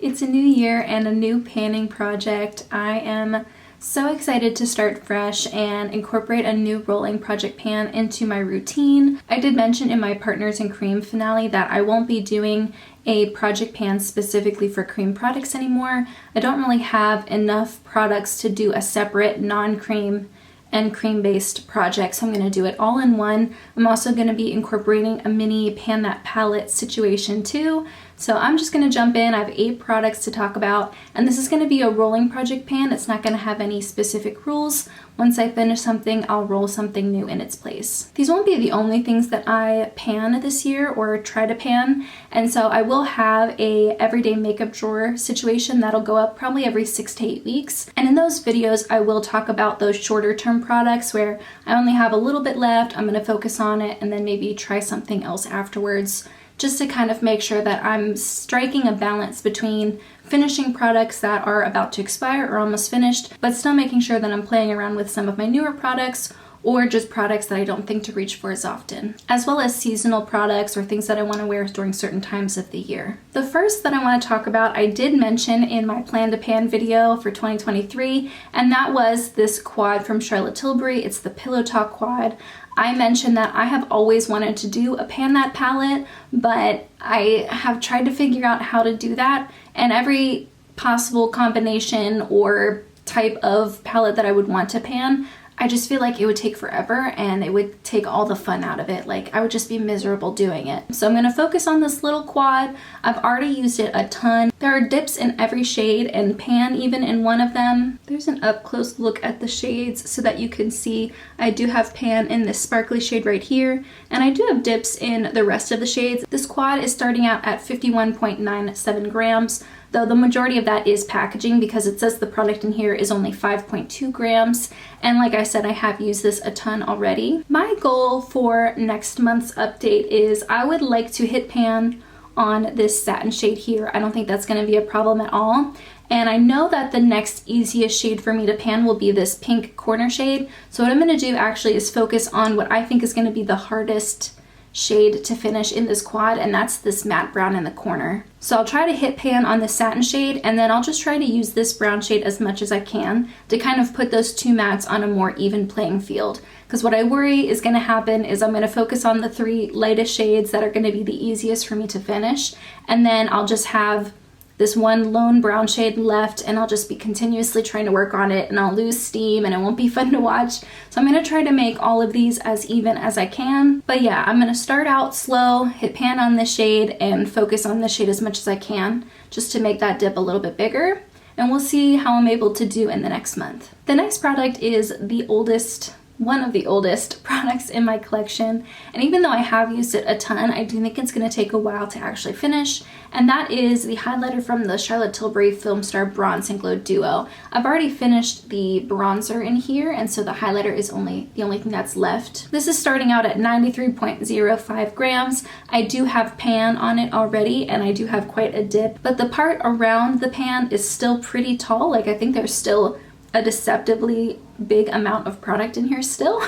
It's a new year and a new panning project. I am so excited to start fresh and incorporate a new rolling project pan into my routine. I did mention in my Partners in Cream finale that I won't be doing a project pan specifically for cream products anymore. I don't really have enough products to do a separate non-cream and cream-based project, so I'm going to do it all in one. I'm also going to be incorporating a mini pan that palette situation too. So I'm just going to jump in. I have 8 products to talk about, and this is going to be a rolling project pan. It's not going to have any specific rules. Once I finish something, I'll roll something new in its place. These won't be the only things that I pan this year or try to pan, and so I will have a everyday makeup drawer situation that'll go up probably every 6 to 8 weeks. And in those videos, I will talk about those shorter term products where I only have a little bit left. I'm going to focus on it and then maybe try something else afterwards, just to kind of make sure that I'm striking a balance between finishing products that are about to expire or almost finished, but still making sure that I'm playing around with some of my newer products or just products that I don't think to reach for as often, as well as seasonal products or things that I want to wear during certain times of the year. The first that I want to talk about, I did mention in my plan to pan video for 2023, and that was this quad from Charlotte Tilbury. It's the Pillow Talk quad. I mentioned that I have always wanted to do a pan that palette, but I have tried to figure out how to do that, and every possible combination or type of palette that I would want to pan, I just feel like it would take forever and it would take all the fun out of it. Like, I would just be miserable doing it. So I'm going to focus on this little quad. I've already used it a ton. There are dips in every shade and pan even in one of them. There's an up close look at the shades so that you can see I do have pan in this sparkly shade right here, and I do have dips in the rest of the shades. This quad is starting out at 51.97 grams. Though the majority of that is packaging because it says the product in here is only 5.2 grams. And like I said, I have used this a ton already. My goal for next month's update is I would like to hit pan on this satin shade here. I don't think that's going to be a problem at all. And I know that the next easiest shade for me to pan will be this pink corner shade. So what I'm going to do actually is focus on what I think is going to be the hardest shade to finish in this quad, and that's this matte brown in the corner. So I'll try to hit pan on the satin shade, and then I'll just try to use this brown shade as much as I can to kind of put those two mattes on a more even playing field. Because what I worry is going to happen is I'm going to focus on the 3 lightest shades that are going to be the easiest for me to finish, and then I'll just have this one lone brown shade left, and I'll just be continuously trying to work on it, and I'll lose steam and it won't be fun to watch. So I'm going to try to make all of these as even as I can. But yeah, I'm going to start out slow, hit pan on this shade, and focus on this shade as much as I can just to make that dip a little bit bigger. And we'll see how I'm able to do in the next month. The next product is one of the oldest products in my collection, and even though I have used it a ton, I do think it's going to take a while to actually finish, and that is the highlighter from the Charlotte Tilbury Film Star Bronze and Glow Duo. I've already finished the bronzer in here, and so the highlighter is the only thing that's left. This is starting out at 93.05 grams. I do have pan on it already, and I do have quite a dip, but the part around the pan is still pretty tall. Like, I think there's still a deceptively big amount of product in here still.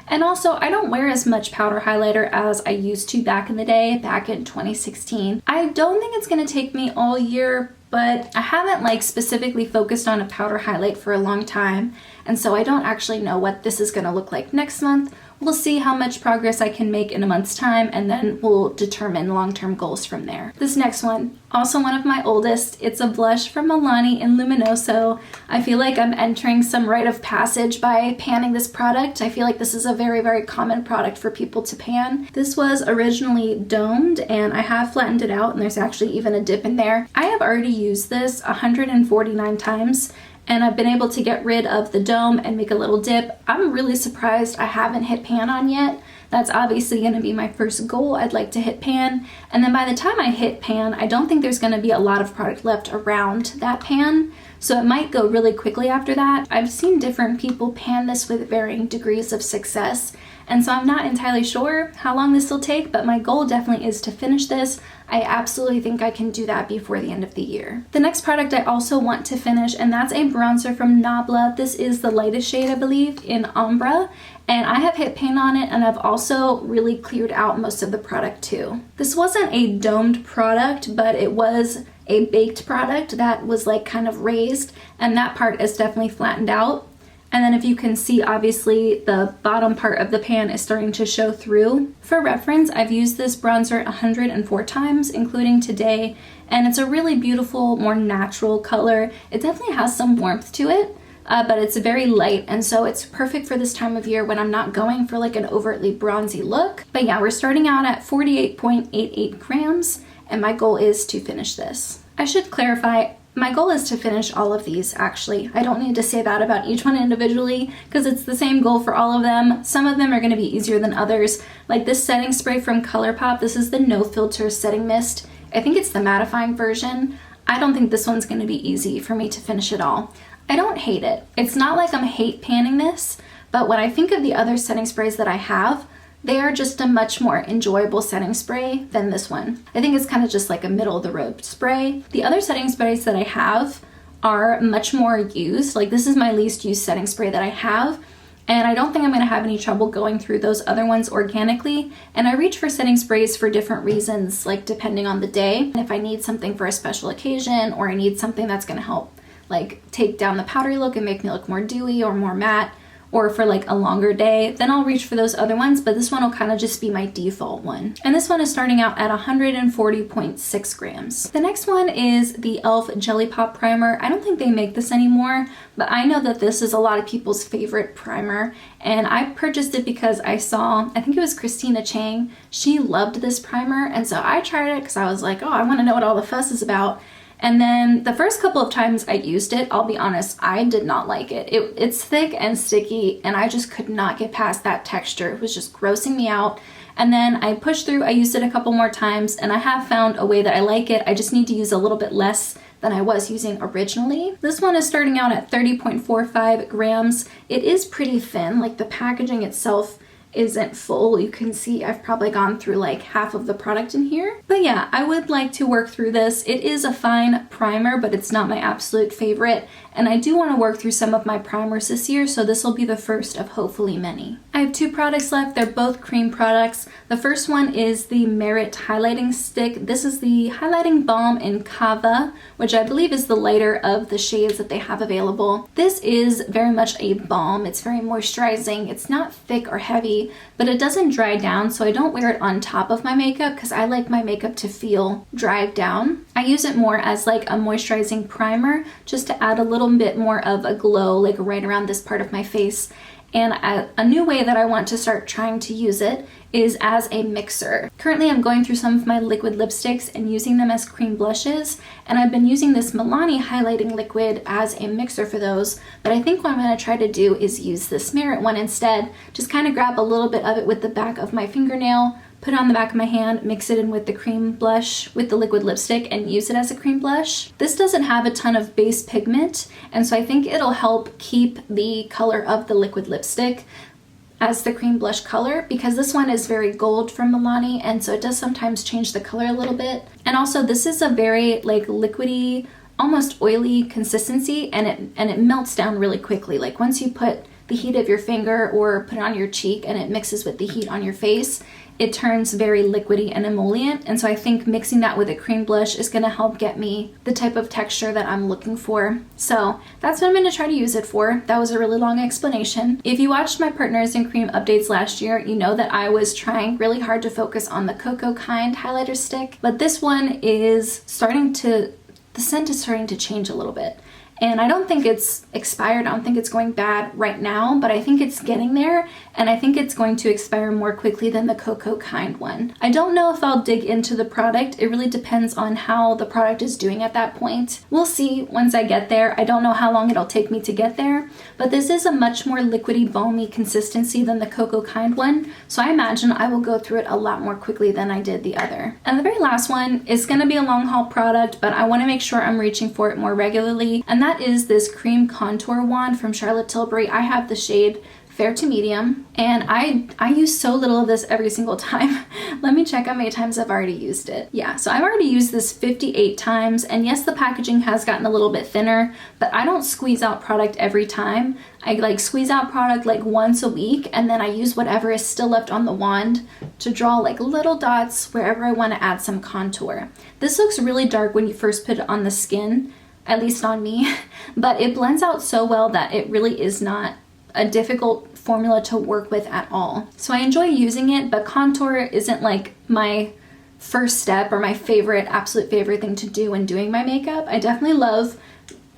And also, I don't wear as much powder highlighter as I used to back in the day, back in 2016. I don't think it's gonna take me all year, but I haven't like specifically focused on a powder highlight for a long time, and so I don't actually know what this is gonna look like next month. We'll see how much progress I can make in a month's time, and then we'll determine long-term goals from there. This next one, also one of my oldest, it's a blush from Milani in Luminoso. I feel like I'm entering some rite of passage by panning this product. I feel like this is a very, very common product for people to pan. This was originally domed, and I have flattened it out, and there's actually even a dip in there. I have already used this 149 times, and I've been able to get rid of the dome and make a little dip. I'm really surprised I haven't hit pan on yet. That's obviously going to be my first goal. I'd like to hit pan, and then by the time I hit pan, I don't think there's going to be a lot of product left around that pan, so it might go really quickly after that. I've seen different people pan this with varying degrees of success, and so I'm not entirely sure how long this will take, but my goal definitely is to finish this. I absolutely think I can do that before the end of the year. The next product I also want to finish, and that's a bronzer from Nabla. This is the lightest shade, I believe, in Ombre, and I have hit pan on it, and I've also really cleared out most of the product too. This wasn't a domed product, but it was a baked product that was like kind of raised, and that part is definitely flattened out. And then if you can see, obviously the bottom part of the pan is starting to show through. For reference, I've used this bronzer 104 times, including today, and it's a really beautiful, more natural color. It definitely has some warmth to it, but it's very light, and so it's perfect for this time of year when I'm not going for like an overtly bronzy look. But yeah, we're starting out at 48.88 grams, and my goal is to finish this. I should clarify, my goal is to finish all of these, actually. I don't need to say that about each one individually because it's the same goal for all of them. Some of them are going to be easier than others. Like this setting spray from ColourPop, this is the No Filter Setting Mist. I think it's the mattifying version. I don't think this one's going to be easy for me to finish it all. I don't hate it. It's not like I'm hate panning this, but when I think of the other setting sprays that I have, they are just a much more enjoyable setting spray than this one. I think it's kind of just like a middle of the road spray. The other setting sprays that I have are much more used. Like this is my least used setting spray that I have, and I don't think I'm going to have any trouble going through those other ones organically. And I reach for setting sprays for different reasons, like depending on the day. If I need something for a special occasion, or I need something that's going to help like take down the powdery look and make me look more dewy or more matte, or for like a longer day, then I'll reach for those other ones, but this one will kind of just be my default one. And this one is starting out at 140.6 grams. The next one is the e.l.f. Jelly Pop Primer. I don't think they make this anymore, but I know that this is a lot of people's favorite primer, and I purchased it because I saw, I think it was Christina Chang, she loved this primer, and so I tried it because I was like, oh, I want to know what all the fuss is about. And then the first couple of times I used it, I'll be honest, I did not like it. It's thick and sticky, and I just could not get past that texture. It was just grossing me out. And then I pushed through, I used it a couple more times, and I have found a way that I like it. I just need to use a little bit less than I was using originally. This one is starting out at 30.45 grams. It is pretty thin, like the packaging itself isn't full. You can see I've probably gone through like half of the product in here. But yeah, I would like to work through this. It is a fine primer, but it's not my absolute favorite. And I do want to work through some of my primers this year, so this will be the first of hopefully many. I have two products left. They're both cream products. The first one is the Merit Highlighting Stick. This is the highlighting balm in Kaja, which I believe is the lighter of the shades that they have available. This is very much a balm. It's very moisturizing. It's not thick or heavy, but it doesn't dry down, so I don't wear it on top of my makeup because I like my makeup to feel dried down. I use it more as like a moisturizing primer just to add a little bit more of a glow like right around this part of my face. And a new way that I want to start trying to use it is as a mixer. Currently I'm going through some of my liquid lipsticks and using them as cream blushes, and I've been using this Milani highlighting liquid as a mixer for those, but I think what I'm going to try to do is use this Merit one instead. Just kind of grab a little bit of it with the back of my fingernail, put it on the back of my hand, mix it in with the cream blush with the liquid lipstick, and use it as a cream blush. This doesn't have a ton of base pigment, and so I think it'll help keep the color of the liquid lipstick as the cream blush color, because this one is very gold from Milani, and so it does sometimes change the color a little bit. And also this is a very like liquidy, almost oily consistency, and it melts down really quickly. Like once you put the heat of your finger or put it on your cheek and it mixes with the heat on your face, it turns very liquidy and emollient. And so I think mixing that with a cream blush is going to help get me the type of texture that I'm looking for. So that's what I'm going to try to use it for. That was a really long explanation. If you watched my Partners in Cream updates last year, you know that I was trying really hard to focus on the Cocoa Kind highlighter stick, but this one is the scent is starting to change a little bit. And I don't think it's expired. I don't think it's going bad right now, but I think it's getting there, and I think it's going to expire more quickly than the Cocoa Kind one. I don't know if I'll dig into the product. It really depends on how the product is doing at that point. We'll see once I get there. I don't know how long it'll take me to get there, but this is a much more liquidy, balmy consistency than the Cocoa Kind one, so I imagine I will go through it a lot more quickly than I did the other. And the very last one is going to be a long haul product, but I want to make sure I'm reaching for it more regularly, and that is this cream contour wand from Charlotte Tilbury. I have the shade fair to medium, and I use so little of this every single time. Let me check how many times I've already used it. Yeah, so I've already used this 58 times, and yes, the packaging has gotten a little bit thinner, but I don't squeeze out product every time. I like squeeze out product like once a week, and then I use whatever is still left on the wand to draw like little dots wherever I want to add some contour. This looks really dark when you first put it on the skin, at least on me, but it blends out so well that it really is not a difficult formula to work with at all. So I enjoy using it, but contour isn't like my first step or my favorite, absolute favorite thing to do when doing my makeup. I definitely love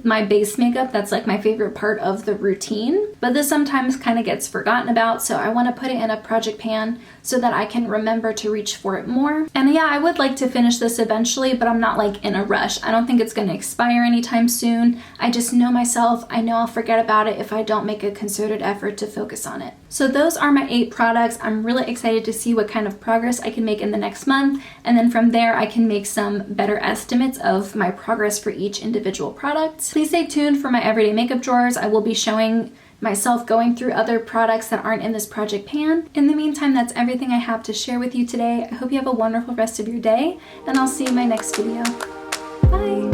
my base makeup. That's like my favorite part of the routine, but this sometimes kind of gets forgotten about, so I want to put it in a project pan so that I can remember to reach for it more. And yeah, I would like to finish this eventually, but I'm not like in a rush. I don't think it's going to expire anytime soon. I just know myself. I know I'll forget about it if I don't make a concerted effort to focus on it. So those are my 8 products. I'm really excited to see what kind of progress I can make in the next month, and then from there I can make some better estimates of my progress for each individual product. Please stay tuned for my everyday makeup drawers. I will be showing myself going through other products that aren't in this project pan. In the meantime, that's everything I have to share with you today. I hope you have a wonderful rest of your day, and I'll see you in my next video. Bye!